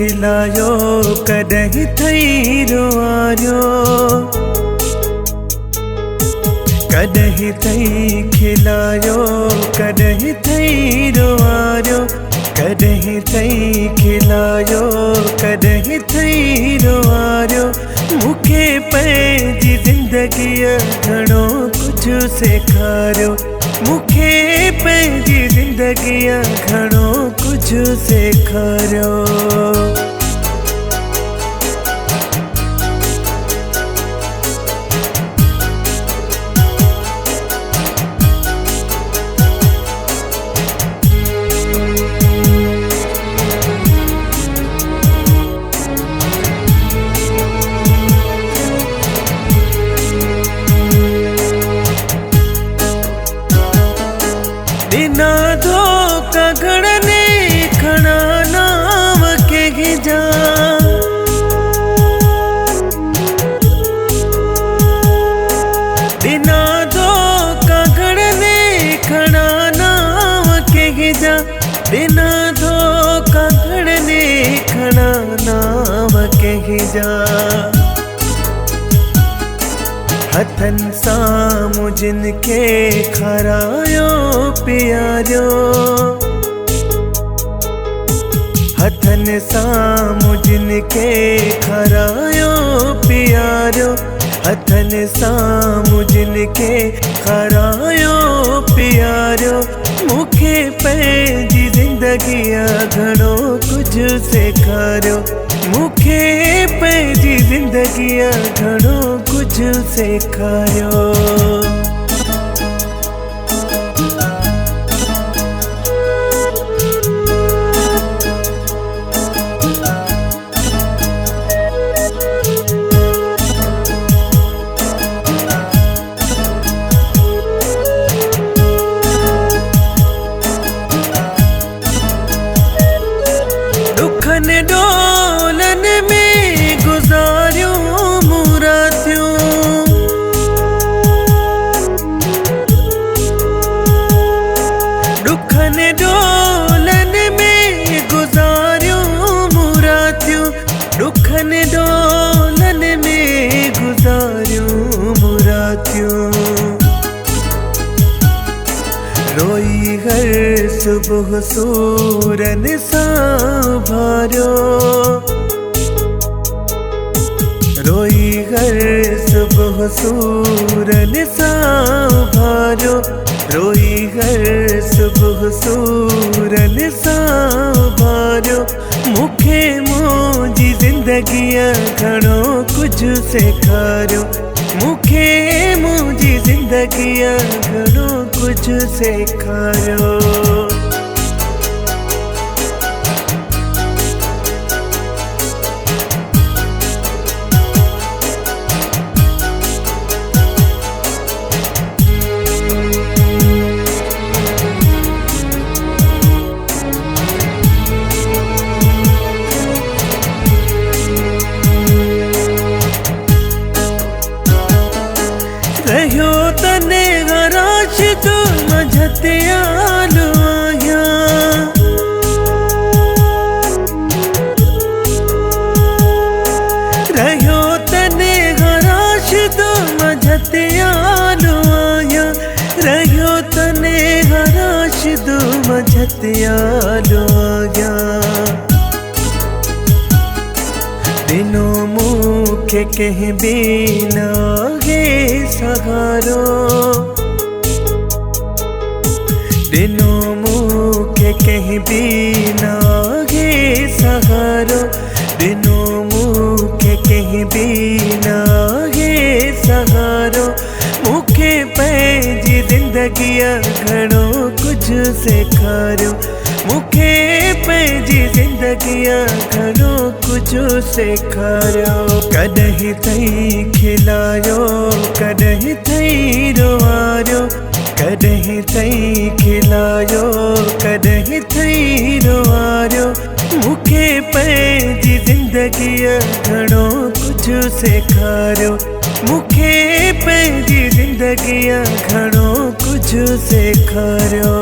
खिलायो कॾहिं थई रोआरियो, कॾहिं थई खिलायो कॾहिं थई रोआरियो, कॾहिं थई खिलायो कॾहिं थई रोआरियो। मूंखे पंहिंजी ज़िंदगीअ घणो कुझु सेखारियो, मूंखे पंहिंजी ज़िंदगीअ घणो कुझु सेखारियो। बिना धोखा घड़ने खड़ा नाव के गिजा, बिना धोखा घड़ने खड़ा नाव के गिजा, बिना धोखा घड़ने खड़ा नाव के गिजा। हथन सां जिनके खारायो पियारियो, हथन सां जिनके खारायो पियारियो, हथन सां जिनके खारायो पियारियो। मूंखे पंहिंजी ज़िंदगीअ घणो कुझु सेखारियो, मूंखे पंहिंजी ज़िंदगीअ घणो कुझु सेखारियो। दुखन डोलन में गुज़ारियूं मुरातियूं, दुखन डोलन में गुज़ारियूं मुरातियूं, दुखन डोलन में गुज़ारियूं मुरातियूं। रोई हर सुबह सूरन सां भारियो, रोई हर सुबह सूरन सां भारियो, रोई हर सुबह सूरन सां भारियो। मूंखे मुंहिंजी ज़िंदगीअ घणो कुझु सेखारियो, मूंखे मुंहिंजी ज़िंदगीअ घणो कुझु सेखारियो। रहियो तने गराश तो मझते आलो आया, रहियो तने गराश तो मझते आलो आया, रहियो तने गराश तो मझते आलो आया। दिनों मूंखे कंहिं बिना गे सहारो, दिनों मूंखे कंहिं बिना गे सहारो, दिनों मूंखे कंहिं बिना गे सहारो। मूंखे पंहिंजी ज़िंदगीअ घणो कुझु सेखारियो, मूंखे पंहिंजी ज़िंदगीअ घणो कुझु सेखारियो। कॾहिं थई खिलायो कॾहिं थई रोआरियो, कॾहिं थई खिलायो कॾहिं थई रोआरियो। मूंखे पंहिंजी ज़िंदगीअ घणो कुझु सेखारियो, मूंखे पंहिंजी ज़िंदगीअ घणो कुझु सेखारियो।